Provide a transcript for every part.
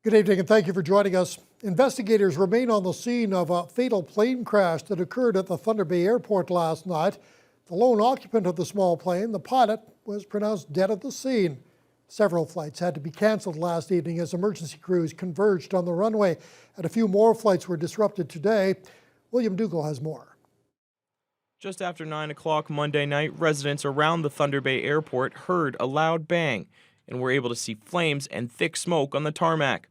Good evening and thank you for joining us. Investigators remain on the scene of a fatal plane crash that occurred at the Thunder Bay Airport last night. The lone occupant of the small plane, the pilot, was pronounced dead at the scene. Several flights had to be canceled last evening as emergency crews converged on the runway, and a few more flights were disrupted today. William Dougal has more. Just after 9 o'clock Monday night, residents around the Thunder Bay Airport heard a loud bang and were able to see flames and thick smoke on the tarmac.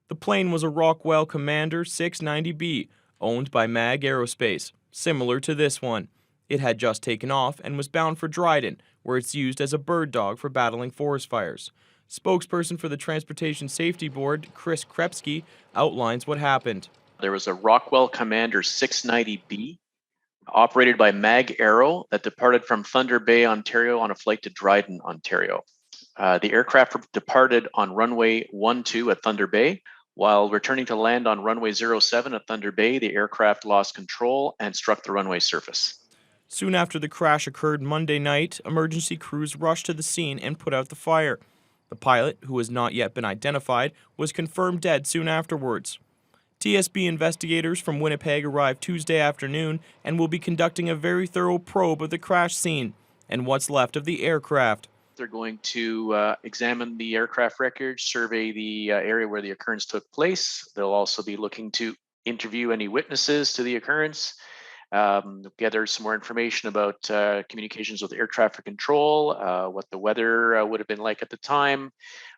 The plane was a Rockwell Commander 690B, owned by MAG Aerospace, similar to this one. It had just taken off and was bound for Dryden, where it's used as a bird dog for battling forest fires. Spokesperson for the Transportation Safety Board, Chris Krepsky, outlines what happened. There was a Rockwell Commander 690B, operated by MAG Aero, that departed from Thunder Bay, Ontario on a flight to Dryden, Ontario. The aircraft departed on runway 12 at Thunder Bay. While returning to land on runway 07 at Thunder Bay, the aircraft lost control and struck the runway surface. Soon after the crash occurred Monday night, emergency crews rushed to the scene and put out the fire. The pilot, who has not yet been identified, was confirmed dead soon afterwards. TSB investigators from Winnipeg arrived Tuesday afternoon and will be conducting a very thorough probe of the crash scene and what's left of the aircraft. They're going to examine the aircraft wreckage, survey the area where the occurrence took place. They'll also be looking to interview any witnesses to the occurrence, gather some more information about communications with air traffic control, what the weather would have been like at the time.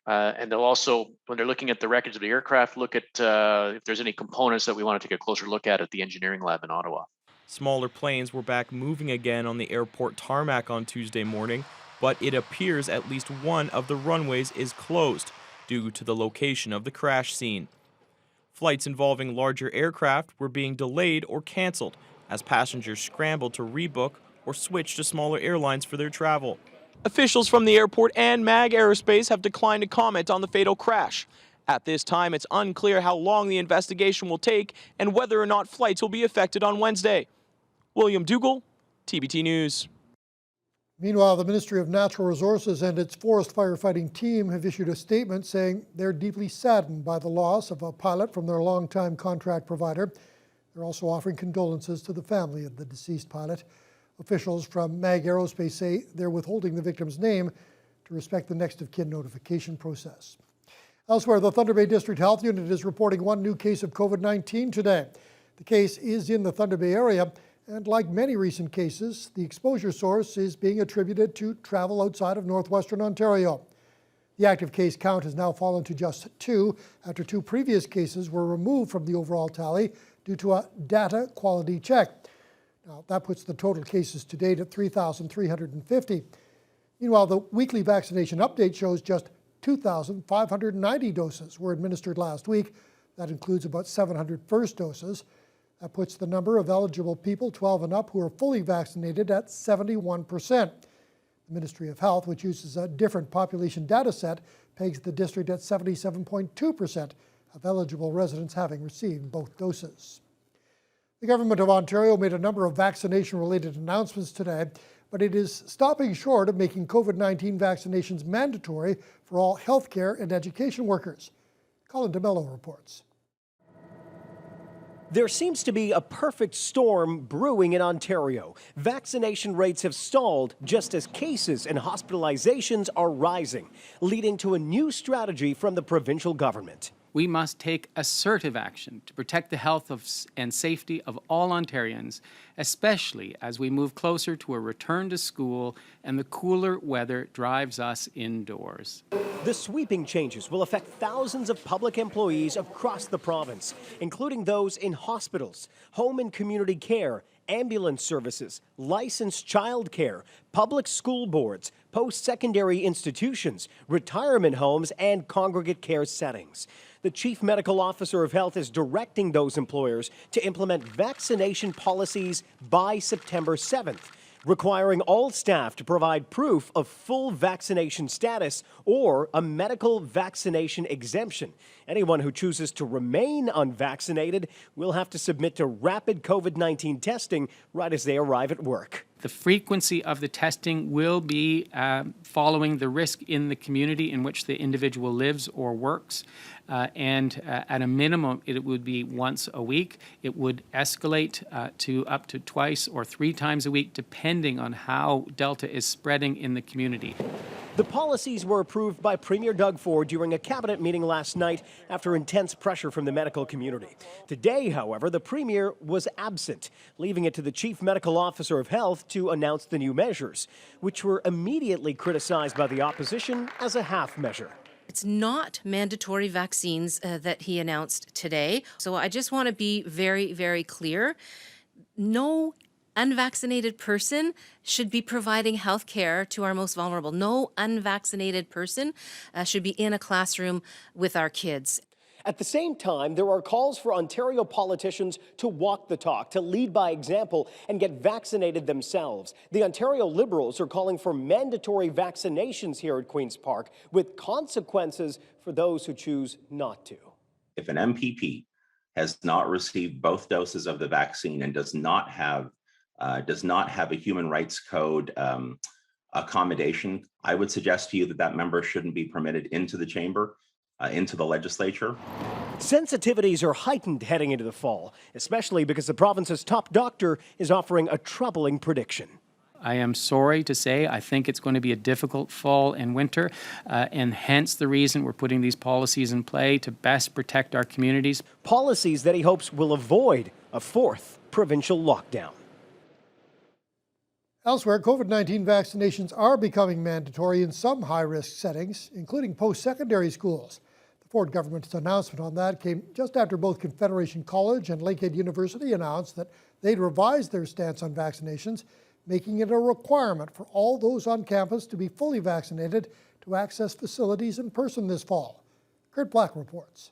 And they'll also, when they're looking at the wreckage of the aircraft, look at if there's any components that we want to take a closer look at the engineering lab in Ottawa. Smaller planes were back moving again on the airport tarmac on Tuesday morning, but it appears at least one of the runways is closed due to the location of the crash scene. Flights involving larger aircraft were being delayed or canceled as passengers scrambled to rebook or switch to smaller airlines for their travel. Officials from the airport and MAG Aerospace have declined to comment on the fatal crash. At this time, it's unclear how long the investigation will take and whether or not flights will be affected on Wednesday. William Dougal, TBT News. Meanwhile, the Ministry of Natural Resources and its forest firefighting team have issued a statement saying they're deeply saddened by the loss of a pilot from their longtime contract provider. They're also offering condolences to the family of the deceased pilot. Officials from MAG Aerospace say they're withholding the victim's name to respect the next of kin notification process. Elsewhere, the Thunder Bay District Health Unit is reporting one new case of COVID-19 today. The case is in the Thunder Bay area, and like many recent cases, the exposure source is being attributed to travel outside of northwestern Ontario. The active case count has now fallen to just 2 after 2 previous cases were removed from the overall tally due to a data quality check. Now, that puts the total cases to date at 3,350. Meanwhile, the weekly vaccination update shows just 2,590 doses were administered last week. That includes about 700 first doses. That puts the number of eligible people 12 and up who are fully vaccinated at 71%. The Ministry of Health, which uses a different population data set, pegs the district at 77.2% of eligible residents having received both doses. The Government of Ontario made a number of vaccination-related announcements today, but it is stopping short of making COVID-19 vaccinations mandatory for all healthcare and education workers. Colin DeMello reports. There seems to be a perfect storm brewing in Ontario. Vaccination rates have stalled just as cases and hospitalizations are rising, leading to a new strategy from the provincial government. We must take assertive action to protect the health and safety of all Ontarians, especially as we move closer to a return to school and the cooler weather drives us indoors. The sweeping changes will affect thousands of public employees across the province, including those in hospitals, home and community care, ambulance services, licensed childcare, public school boards, post-secondary institutions, retirement homes, and congregate care settings. The Chief Medical Officer of Health is directing those employers to implement vaccination policies by September 7th, requiring all staff to provide proof of full vaccination status or a medical vaccination exemption. Anyone who chooses to remain unvaccinated will have to submit to rapid COVID-19 testing right as they arrive at work. The frequency of the testing will be following the risk in the community in which the individual lives or works. and at a minimum, it would be once a week. It would escalate to up to twice or 3 times a week, depending on how Delta is spreading in the community. The policies were approved by Premier Doug Ford during a cabinet meeting last night after intense pressure from the medical community. Today, however, the Premier was absent, leaving it to the Chief Medical Officer of Health to announce the new measures, which were immediately criticized by the opposition as a half measure. It's not mandatory vaccines that he announced today. So I just want to be very, very clear. No unvaccinated person should be providing health care to our most vulnerable. No unvaccinated person should be in a classroom with our kids. At the same time, there are calls for Ontario politicians to walk the talk, to lead by example and get vaccinated themselves. The Ontario Liberals are calling for mandatory vaccinations here at Queen's Park, with consequences for those who choose not to. If an MPP has not received both doses of the vaccine and does not have a human rights code accommodation, I would suggest to you that that member shouldn't be permitted into the chamber, into the legislature. Sensitivities are heightened heading into the fall, especially because the province's top doctor is offering a troubling prediction. I am sorry to say I think it's going to be a difficult fall and winter, and hence the reason we're putting these policies in play to best protect our communities. Policies that he hopes will avoid a 4th provincial lockdown. Elsewhere, COVID-19 vaccinations are becoming mandatory in some high-risk settings, including post-secondary schools. The Ford government's announcement on that came just after both Confederation College and Lakehead University announced that they'd revised their stance on vaccinations, making it a requirement for all those on campus to be fully vaccinated to access facilities in person this fall. Kurt Black reports.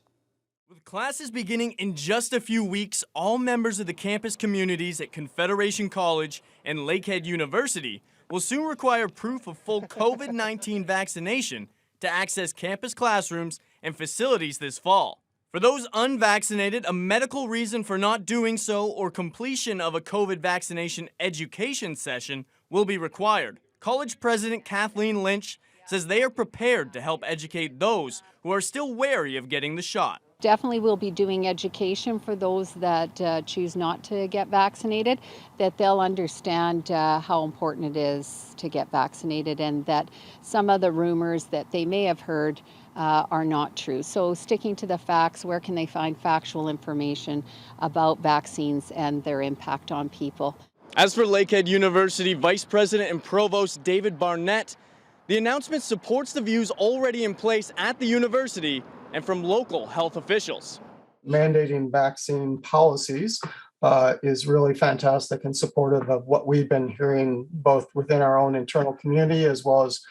With classes beginning in just a few weeks, all members of the campus communities at Confederation College and Lakehead University will soon require proof of full COVID-19 vaccination to access campus classrooms and facilities this fall. For those unvaccinated, a medical reason for not doing so or completion of a COVID vaccination education session will be required. College President Kathleen Lynch says they are prepared to help educate those who are still wary of getting the shot. Definitely we'll be doing education for those that choose not to get vaccinated, that they'll understand how important it is to get vaccinated and that some of the rumors that they may have heard are not true. So sticking to the facts, where can they find factual information about vaccines and their impact on people? As for Lakehead University Vice President and Provost David Barnett, the announcement supports the views already in place at the university and from local health officials. Mandating vaccine policies is really fantastic and supportive of what we've been hearing both within our own internal community as well as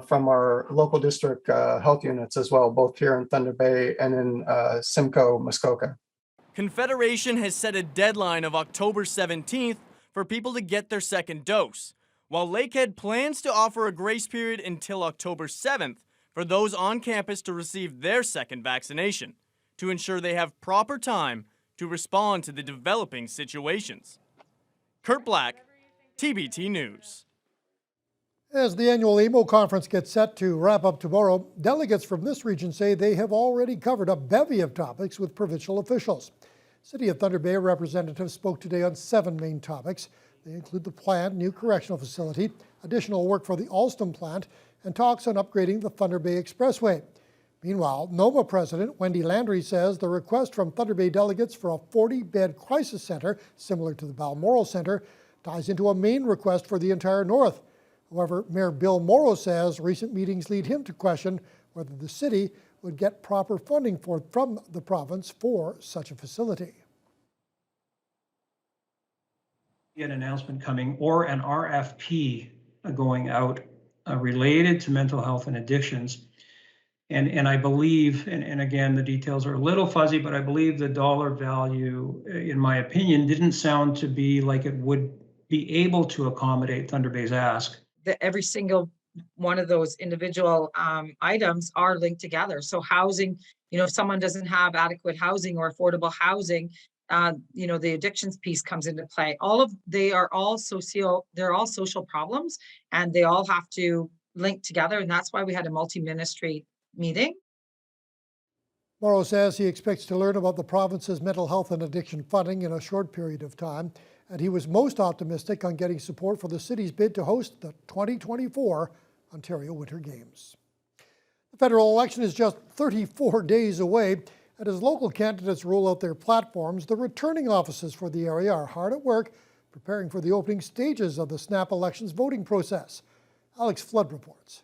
from our local district health units as well, both here in Thunder Bay and in Simcoe, Muskoka. Confederation has set a deadline of October 17th for people to get their second dose, while Lakehead plans to offer a grace period until October 7th for those on campus to receive their second vaccination, to ensure they have proper time to respond to the developing situations. Kurt Black, TBT News. As the annual AMO conference gets set to wrap up tomorrow, delegates from this region say they have already covered a bevy of topics with provincial officials. City of Thunder Bay representatives spoke today on 7 main topics. They include the planned new correctional facility, additional work for the Alstom plant, and talks on upgrading the Thunder Bay Expressway. Meanwhile, NOMA President Wendy Landry says the request from Thunder Bay delegates for a 40-bed crisis center, similar to the Balmoral Center, ties into a main request for the entire north. However, Mayor Bill Mauro says recent meetings lead him to question whether the city would get proper funding from the province for such a facility. An announcement coming or an RFP going out related to mental health and addictions. And I believe, and again, the details are a little fuzzy, but I believe the dollar value, in my opinion, didn't sound to be like it would be able to accommodate Thunder Bay's ask. Every single one of those individual items are linked together. So housing, if someone doesn't have adequate housing or affordable housing, the addictions piece comes into play. They're all social problems, and they all have to link together. And that's why we had a multi-ministry meeting. Mauro says he expects to learn about the province's mental health and addiction funding in a short period of time, and he was most optimistic on getting support for the city's bid to host the 2024 Ontario Winter Games. The federal election is just 34 days away, and as local candidates roll out their platforms, the returning offices for the area are hard at work preparing for the opening stages of the snap elections voting process. Alex Flood reports.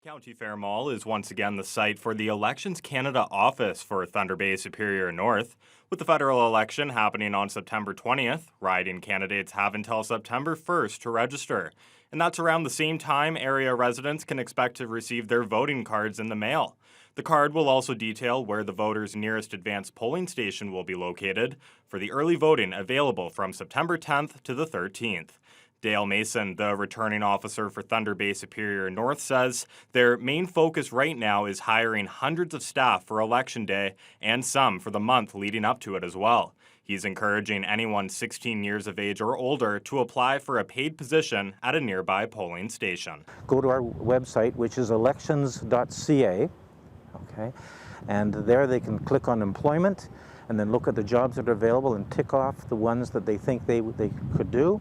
County Fair Mall is once again the site for the Elections Canada office for Thunder Bay Superior North. With the federal election happening on September 20th, write-in candidates have until September 1st to register. And that's around the same time area residents can expect to receive their voting cards in the mail. The card will also detail where the voters' nearest advanced polling station will be located for the early voting available from September 10th to the 13th. Dale Mason, the returning officer for Thunder Bay Superior North, says their main focus right now is hiring hundreds of staff for Election Day and some for the month leading up to it as well. He's encouraging anyone 16 years of age or older to apply for a paid position at a nearby polling station. Go to our website, which is elections.ca, okay, and there they can click on employment and then look at the jobs that are available and tick off the ones that they think they could do.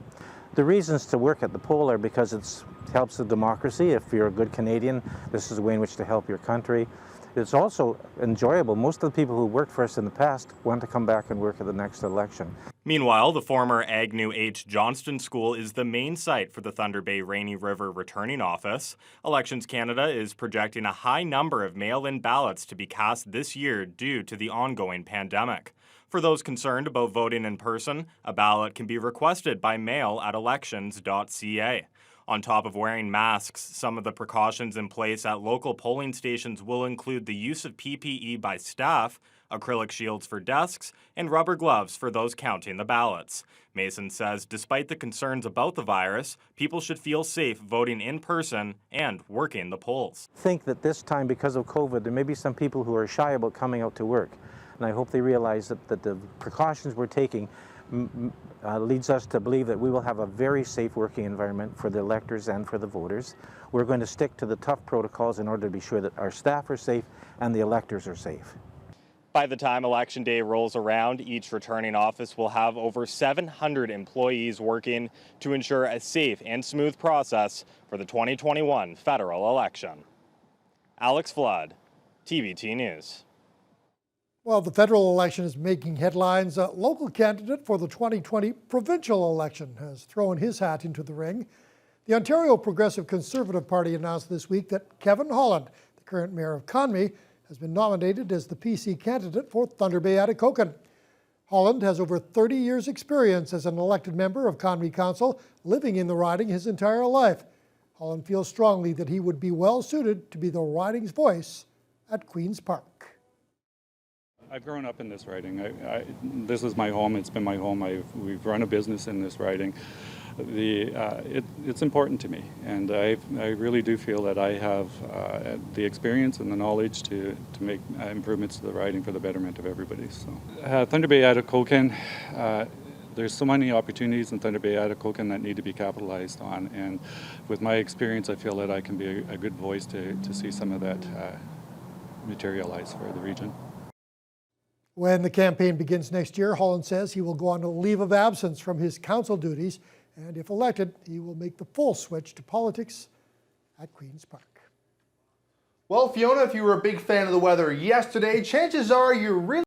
The reasons to work at the poll are because it helps the democracy. If you're a good Canadian, this is a way in which to help your country. It's also enjoyable. Most of the people who worked for us in the past want to come back and work at the next election. Meanwhile, the former Agnew H. Johnston School is the main site for the Thunder Bay Rainy River returning office. Elections Canada is projecting a high number of mail-in ballots to be cast this year due to the ongoing pandemic. For those concerned about voting in person, a ballot can be requested by mail at elections.ca. On top of wearing masks, some of the precautions in place at local polling stations will include the use of PPE by staff, acrylic shields for desks, and rubber gloves for those counting the ballots. Mason says despite the concerns about the virus, people should feel safe voting in person and working the polls. I think that this time, because of COVID, there may be some people who are shy about coming out to work. And I hope they realize that the precautions we're taking leads us to believe that we will have a very safe working environment for the electors and for the voters. We're going to stick to the tough protocols in order to be sure that our staff are safe and the electors are safe. By the time Election Day rolls around, each returning office will have over 700 employees working to ensure a safe and smooth process for the 2021 federal election. Alex Flood, TVT News. Well, the federal election is making headlines. A local candidate for the 2020 provincial election has thrown his hat into the ring. The Ontario Progressive Conservative Party announced this week that Kevin Holland, the current mayor of Conmee, has been nominated as the PC candidate for Thunder Bay-Atikokan. Holland has over 30 years' experience as an elected member of Conmee Council, living in the riding his entire life. Holland feels strongly that he would be well suited to be the riding's voice at Queen's Park. I've grown up in this riding. This is my home. It's been my home. We've run a business in this riding. It's important to me, and I really do feel that I have the experience and the knowledge to make improvements to the riding for the betterment of everybody. So, Thunder Bay-Atikokan, there's so many opportunities in Thunder Bay-Atikokan that need to be capitalized on, and with my experience, I feel that I can be a good voice to see some of that materialize for the region. When the campaign begins next year, Holland says he will go on a leave of absence from his council duties, and if elected, he will make the full switch to politics at Queen's Park. Well, Fiona, if you were a big fan of the weather yesterday, chances are you're really